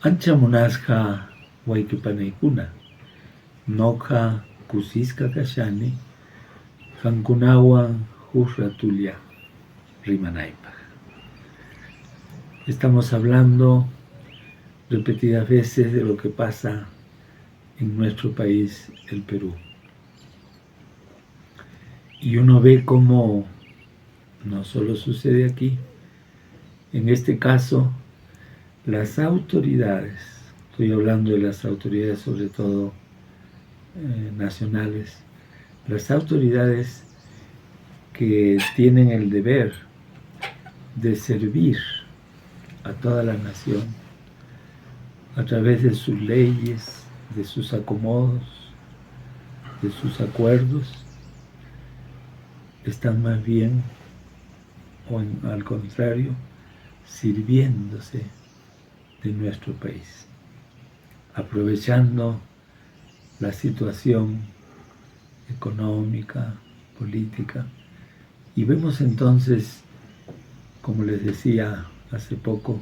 Ancha munasqa wayqipanaykuna, noqa kusisqa kashani qamkunawan huk ratulla rimanaypaq. Estamos hablando repetidas veces de lo que pasa en nuestro país, el Perú. Y uno ve cómo no solo sucede aquí, en este caso, las autoridades, estoy hablando de las autoridades sobre todo nacionales, las autoridades que tienen el deber de servir a toda la nación a través de sus leyes, de sus acomodos, de sus acuerdos, están más bien, o al contrario, sirviéndose de nuestro país, aprovechando la situación económica, política, y vemos entonces, como les decía hace poco,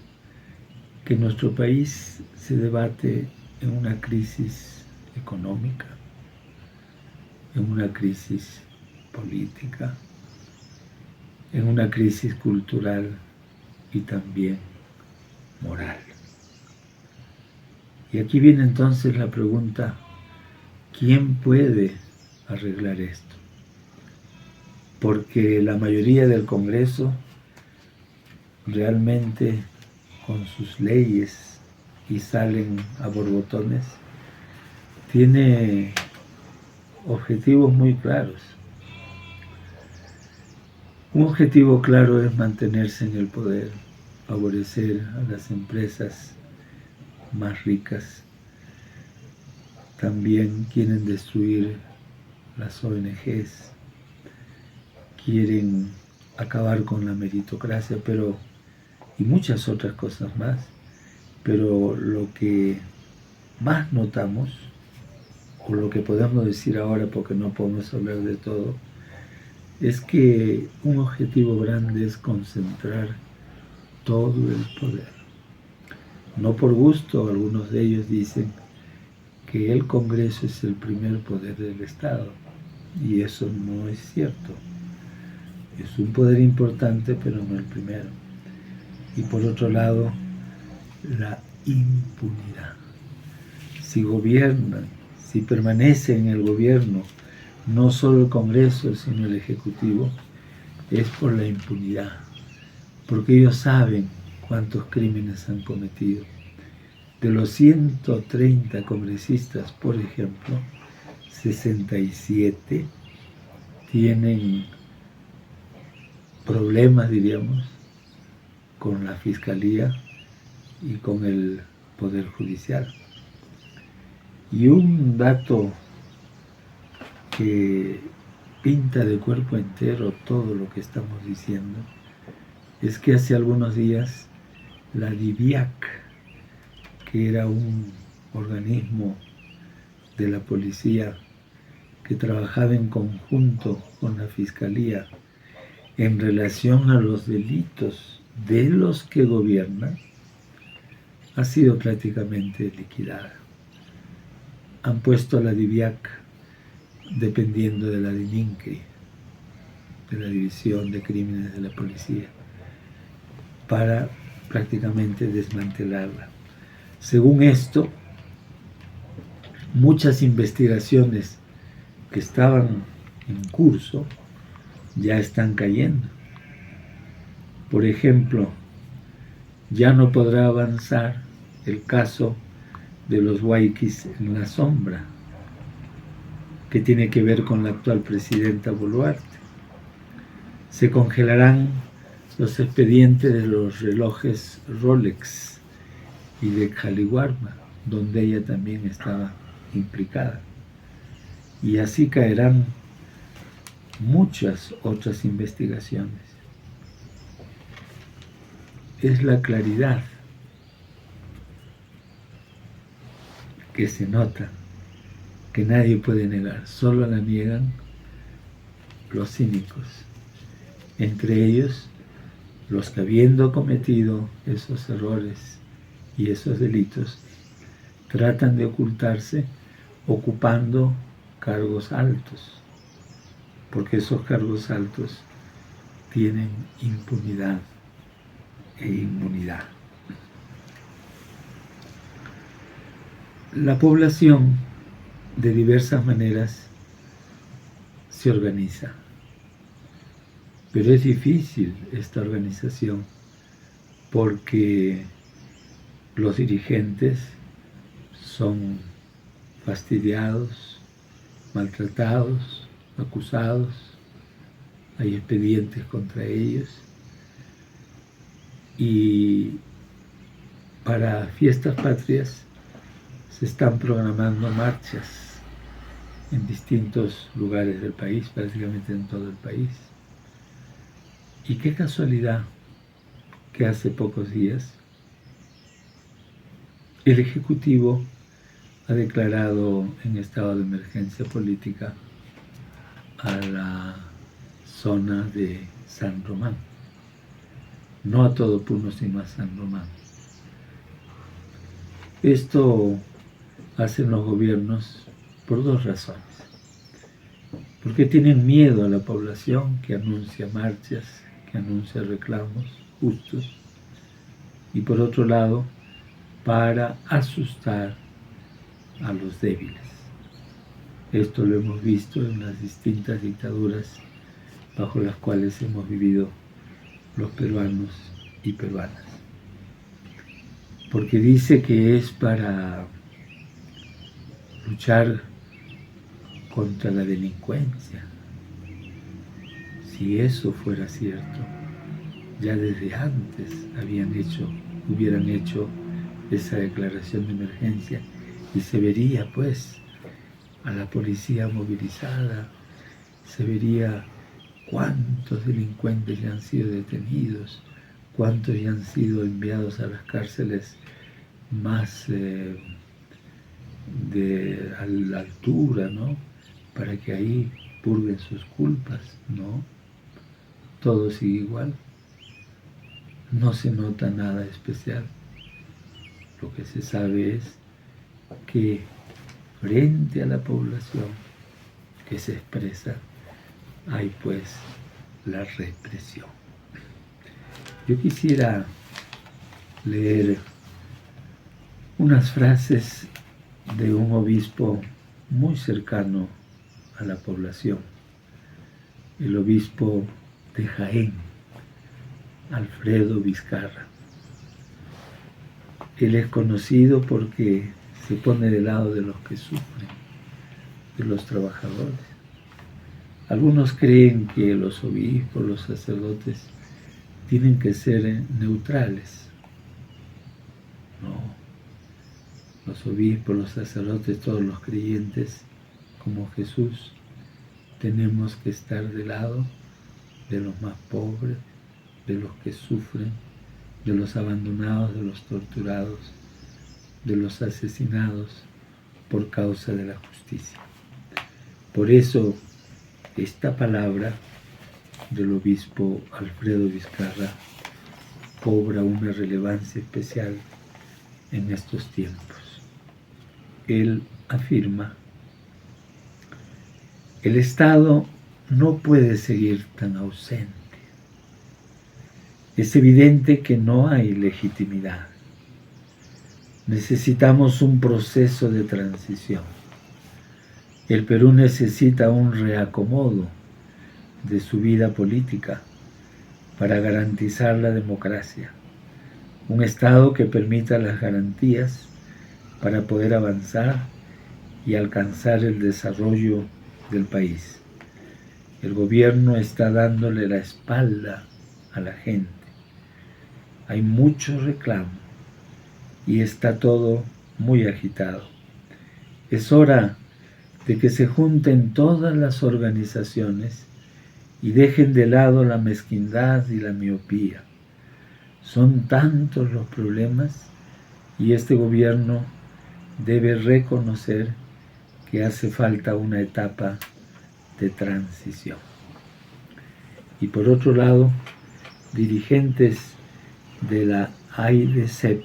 que nuestro país se debate en una crisis económica, en una crisis política, en una crisis cultural y también moral. Y aquí viene entonces la pregunta, ¿quién puede arreglar esto? Porque la mayoría del Congreso realmente con sus leyes y salen a borbotones, tiene objetivos muy claros. Un objetivo claro es mantenerse en el poder, favorecer a las empresas más ricas. También quieren destruir las ONGs, quieren acabar con la meritocracia, y muchas otras cosas más. Pero lo que más notamos, o lo que podemos decir ahora, porque no podemos hablar de todo, es que un objetivo grande es concentrar todo el poder. No por gusto, algunos de ellos dicen que el Congreso es el primer poder del Estado, y eso no es cierto. Es un poder importante, pero no el primero. Y por otro lado, la impunidad. Si gobiernan, si permanecen en el gobierno, no solo el Congreso, sino el Ejecutivo, es por la impunidad, porque ellos saben cuántos crímenes han cometido. De los 130 congresistas, por ejemplo, 67 tienen problemas, diríamos, con la Fiscalía y con el Poder Judicial. Y un dato que pinta de cuerpo entero todo lo que estamos diciendo es que hace algunos días la DIVIAC, que era un organismo de la policía que trabajaba en conjunto con la Fiscalía en relación a los delitos de los que gobiernan, ha sido prácticamente liquidada. Han puesto a la DIVIAC dependiendo de la DININCRI, de la División de Crímenes de la Policía, para prácticamente desmantelarla. Según esto, muchas investigaciones que estaban en curso ya están cayendo. Por ejemplo, ya no podrá avanzar el caso de los Huayquis en la sombra, que tiene que ver con la actual presidenta Boluarte. Se congelarán los expedientes de los relojes Rolex y de Caliwarma, donde ella también estaba implicada. Y así caerán muchas otras investigaciones. Es la claridad que se nota, que nadie puede negar, solo la niegan los cínicos, entre ellos los que habiendo cometido esos errores y esos delitos tratan de ocultarse ocupando cargos altos, porque esos cargos altos tienen impunidad e inmunidad. La población de diversas maneras se organiza, pero es difícil esta organización porque los dirigentes son fastidiados, maltratados, acusados, hay expedientes contra ellos, y para fiestas patrias se están programando marchas en distintos lugares del país, prácticamente en todo el país. Y qué casualidad que hace pocos días el Ejecutivo ha declarado en estado de emergencia política a la zona de San Román. No a todo Puno, sino a San Román. Esto hacen los gobiernos por dos razones. Porque tienen miedo a la población que anuncia marchas, que anuncia reclamos justos, y por otro lado, para asustar a los débiles. Esto lo hemos visto en las distintas dictaduras bajo las cuales hemos vivido los peruanos y peruanas. Porque dice que es para luchar contra la delincuencia. Si eso fuera cierto, ya desde antes hubieran hecho esa declaración de emergencia y se vería pues a la policía movilizada, se vería cuántos delincuentes ya han sido detenidos, cuántos ya han sido enviados a las cárceles más a la altura, ¿no? Para que ahí purguen sus culpas, ¿no? Todo sigue igual. No se nota nada especial. Lo que se sabe es que frente a la población que se expresa, hay pues la represión. Yo quisiera leer unas frases de un obispo muy cercano a la población, el obispo de Jaén, Alfredo Vizcarra. Él es conocido porque se pone del lado de los que sufren, de los trabajadores. Algunos creen que los obispos, los sacerdotes, tienen que ser neutrales. No. Los obispos, los sacerdotes, todos los creyentes, como Jesús, tenemos que estar del lado de los más pobres, de los que sufren, de los abandonados, de los torturados, de los asesinados por causa de la justicia. Por eso, esta palabra del obispo Alfredo Vizcarra cobra una relevancia especial en estos tiempos. Él afirma: el Estado no puede seguir tan ausente. Es evidente que no hay legitimidad. Necesitamos un proceso de transición. El Perú necesita un reacomodo de su vida política para garantizar la democracia. Un Estado que permita las garantías para poder avanzar y alcanzar el desarrollo del país. El gobierno está dándole la espalda a la gente. Hay mucho reclamo y está todo muy agitado. Es hora de que se junten todas las organizaciones y dejen de lado la mezquindad y la miopía. Son tantos los problemas y este gobierno debe reconocer que hace falta una etapa de transición. Y por otro lado, dirigentes de la AIDESEP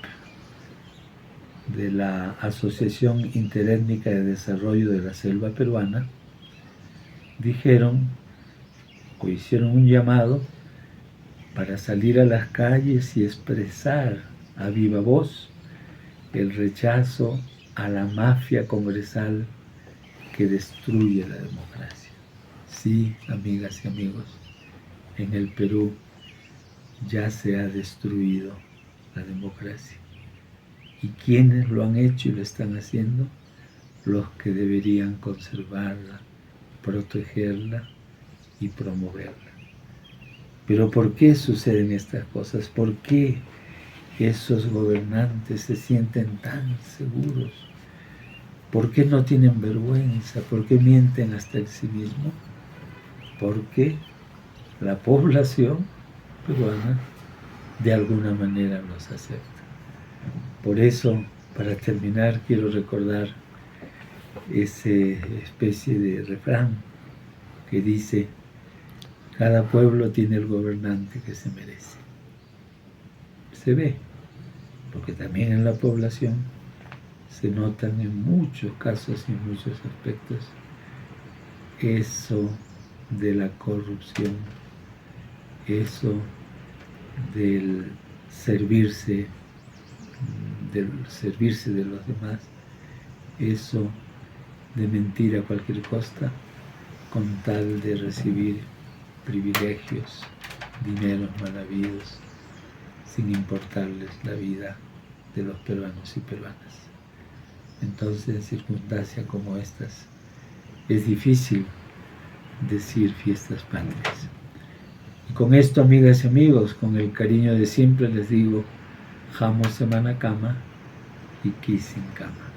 de la Asociación Interétnica de Desarrollo de la Selva Peruana, dijeron o hicieron un llamado para salir a las calles y expresar a viva voz el rechazo a la mafia congresal que destruye la democracia. Sí, amigas y amigos, en el Perú ya se ha destruido la democracia. ¿Y quiénes lo han hecho y lo están haciendo? Los que deberían conservarla, protegerla y promoverla. Pero ¿por qué suceden estas cosas? ¿Por qué esos gobernantes se sienten tan seguros? ¿Por qué no tienen vergüenza? ¿Por qué mienten hasta el civismo? Porque la población peruana de alguna manera los acepta. Por eso, para terminar, quiero recordar esa especie de refrán que dice: cada pueblo tiene el gobernante que se merece. Se ve, porque también en la población se notan en muchos casos y en muchos aspectos eso de la corrupción, eso del servirse de los demás, eso de mentir a cualquier costa con tal de recibir privilegios, dineros mal habidos, sin importarles la vida de los peruanos y peruanas. Entonces, en circunstancias como estas, es difícil decir fiestas patrias. Y con esto, amigas y amigos, con el cariño de siempre les digo: Jamo semana cama y Kisin cama.